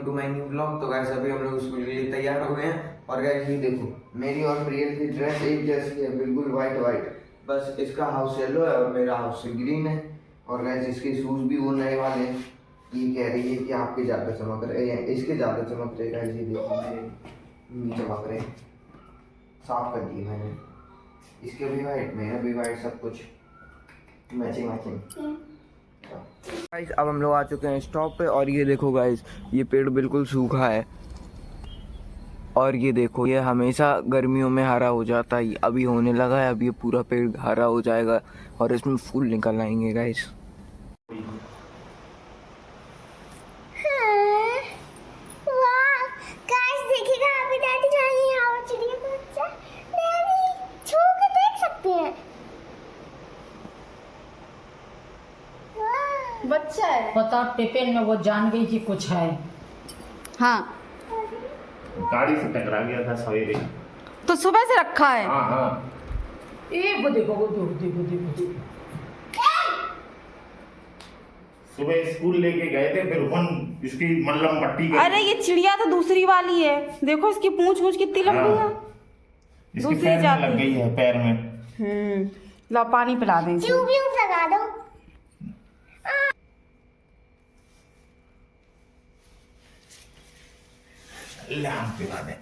To my new blog. तो guys अभी हम लोग स्कूल के लिए तैयार हो गए हैं और गाइस ये देखो मेरी और प्रियल की ड्रेस एक जैसी है, बिल्कुल वाइट वाइट, बस इसका हाउस येलो है और मेरा हाउस ग्रीन है। और गाइस इसके शूज भी वो नए वाले हैं। ये कह रही है कि आपके ज़्यादा चमक रहे हैं, इसके ज़्यादा चमक रहे। गाइस ये देखो मेरे नहीं चमक रहे, साफ कर दिए मैंने। इसके भी वाइट, मेरा भी वाइट, सब कुछ मैचिंग मैचिंग। गाइस अब हम लोग आ चुके हैं स्टॉप पे और ये देखो गाइस ये पेड़ बिल्कुल सूखा है और ये देखो ये हमेशा गर्मियों में हरा हो जाता है, अभी होने लगा है, अब ये पूरा पेड़ हरा हो जाएगा और इसमें फूल निकल आएंगे गाइस। बच्चा है पता टिफिन में वो जान गई कि कुछ है। हाँ गाड़ी से टकरा गया था सवेरे, तो सुबह से रखा है। हाँ हाँ वो देखो वो देखो सुबह स्कूल लेके गए थे, फिर हम इसकी मल्लम पट्टी कर। अरे ये चिड़िया तो दूसरी वाली है, देखो इसकी पूंछ कितनी लंबी है। इसकी दूसरी पैर में जाति। लग गई है, पैर में। ला पानी पिला दें इसे। लगा दो। ले हम पिला दें।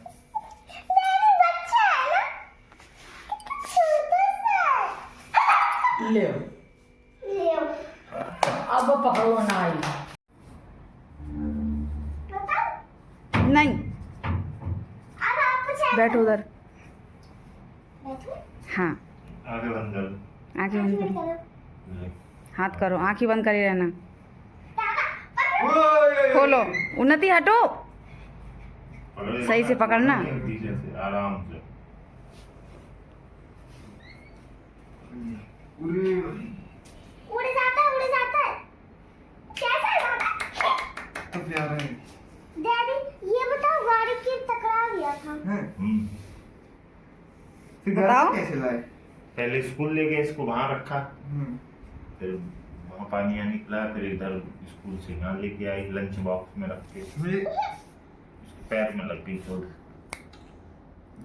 ले अब पकड़ो ना आई। नहीं बैठो उधर। हाँ आगे बंद कर। आंखें बंद करो, हाथ करो, आंखें बंद करे रहना। खोलो, उन्नति हटो, सही से पकड़ना। पीछे से आराम से। उड़ जाता है कैसे जाता है? डैडी ये बताओ गाड़ी की टकरा गया था। बताओ कैसे लाए? पहले स्कूल लेके इसको वहां रखा, फिर वहां पानी यहाँ निकला, फिर इधर स्कूल से यहाँ लेके आई, लंच बॉक्स में रख के इसके पैर में लग गई चोट।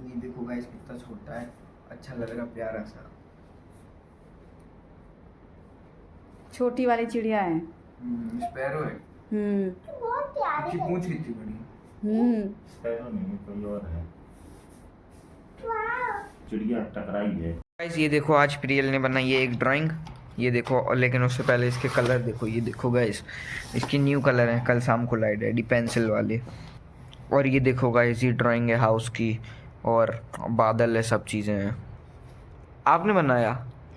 ये देखो गाइस कितना छोटा है, अच्छा लग रहा, प्यारा सा। छोटी वाली चिड़िया है। स्पैरो है। बहुत प्यारे इसकी पूंछ कितनी बड़ी है। पैरों नहीं, कोई और है। वाह चिड़िया टकराई है। गाइस ये देखो आज प्रियल ने बनाई है एक ड्राइंग, ये देखो। और लेकिन उससे पहले इसके कलर देखो, ये देखो गाइस इसकी न्यू कलर है, कल शाम को लाए डैडी पेंसिल वाले। और ये देखो गाइस ये ड्राइंग है हाउस की और बादल है, सब चीज़ें हैं। आपने बनाया?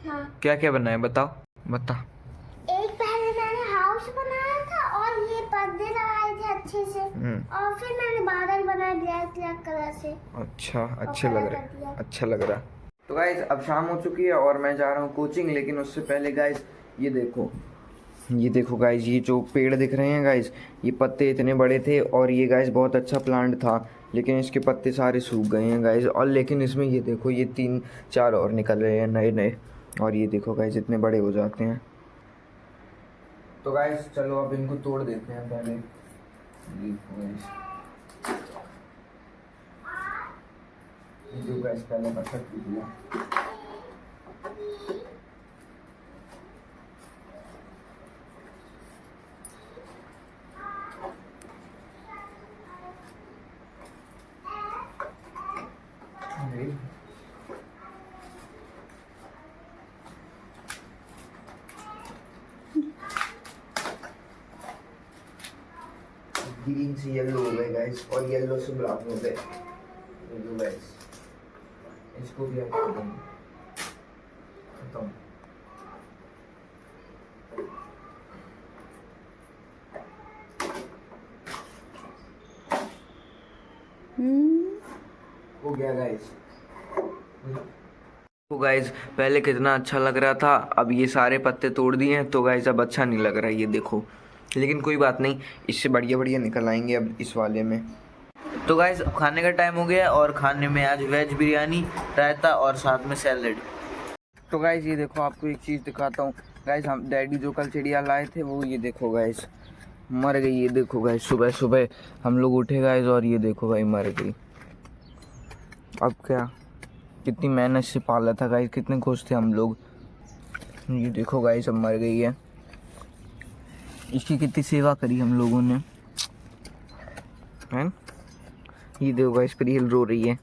हाँ। क्या क्या बनाया बताओ बता। एक पहले मैंने हाउस बनाया था और ये पर्दे लगाए थे अच्छे से, और फिर मैंने बादल बनाए ब्लैक ब्लैक कलर से। अच्छा अच्छे लग रहे, अच्छा लग रहा। तो गाइस अब शाम हो चुकी है और मैं जा रहा हूँ कोचिंग, लेकिन उससे पहले गाइस ये देखो गाइस ये जो पेड़ दिख रहे हैं गाइस, ये पत्ते इतने बड़े थे और ये गाइस बहुत अच्छा प्लांट था, लेकिन इसके पत्ते सारे सूख गए हैं गाइस। और लेकिन इसमें ये देखो ये 3-4 और निकल रहे हैं नए नए, और ये देखो गाइस इतने बड़े हो जाते हैं। तो गाइस चलो अब इनको तोड़ देते हैं पहले। जो गाइस पहले पत्थर टूट गया। ग्रीन से येलो हो गए गाइस और येलो से ब्राउन हो गए। येलो गाइस इसको भी आप कर देंगे खत्म। हो गया गाइस। तो गाइस पहले कितना अच्छा लग रहा था, अब ये सारे पत्ते तोड़ दिए हैं तो गाइस अब अच्छा नहीं लग रहा है, ये देखो। लेकिन कोई बात नहीं, इससे बढ़िया बढ़िया निकल आएंगे अब इस वाले में। तो गाइस अब खाने का टाइम हो गया और खाने में आज वेज बिरयानी, रायता और साथ में सैलेड। तो गाइस ये देखो आपको एक चीज़ दिखाता हूँ गाइस, हम डैडी जो कल चिड़िया लाए थे वो ये देखो गाइस, मर गई। ये देखो गाइस, सुबह सुबह हम लोग उठे गाइस और ये देखो भाई मर गई। अब क्या, कितनी मेहनत से पाला था गाइस, कितने खुश थे हम लोग। ये देखो गाइस अब मर गई है। इसकी कितनी सेवा करी हम लोगों ने, हैं? ये देखो गाइस प्रियल रो रही है।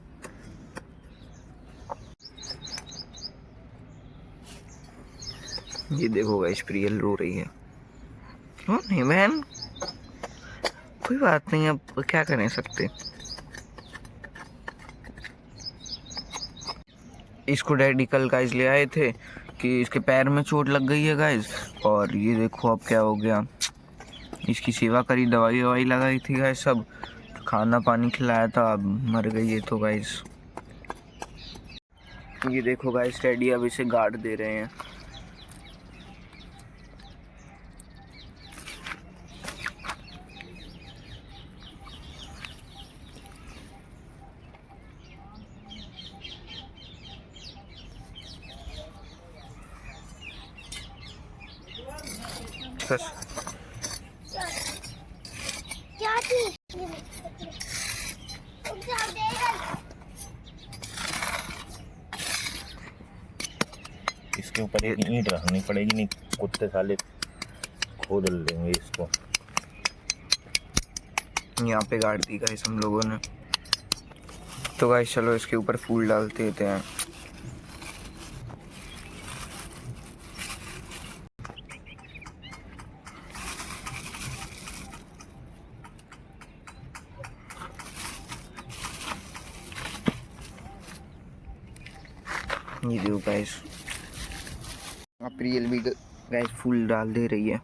ये देखो गाइस प्रियल रो रही है। क्यों नहीं बहन, कोई बात नहीं, अब क्या कर सकते। इसको डैडी कल गाइस ले आए थे कि इसके पैर में चोट लग गई है गाइस, और ये देखो अब क्या हो गया। इसकी सेवा करी, दवाई ववाई लगाई थी गाइस, सब खाना पानी खिलाया था, अब मर गई है तो गाइस। ये देखो गाइस डैडी अब इसे गार्ड दे रहे हैं। बस क्या थी? रुक जाओ, देगा। इसके ऊपर एक ईंट रखनी पड़ेगी, नहीं कुत्ते साले खोद लेंगे इसको। यहाँ पे गाड़ दी गाइस हम लोगों ने। तो गाइस चलो इसके ऊपर फूल डालते देते हैं। ये देखो गाइस अब प्रियल भी गाइस फूल डाल दे रही है।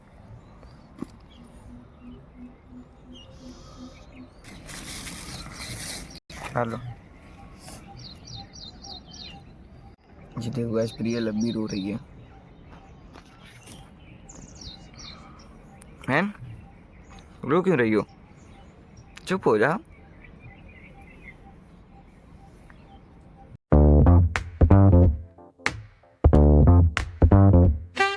हेलो, ये देखो गाइस प्रियल अब भी रो रही है। हैं? रो क्यों रही हो? चुप हो जा।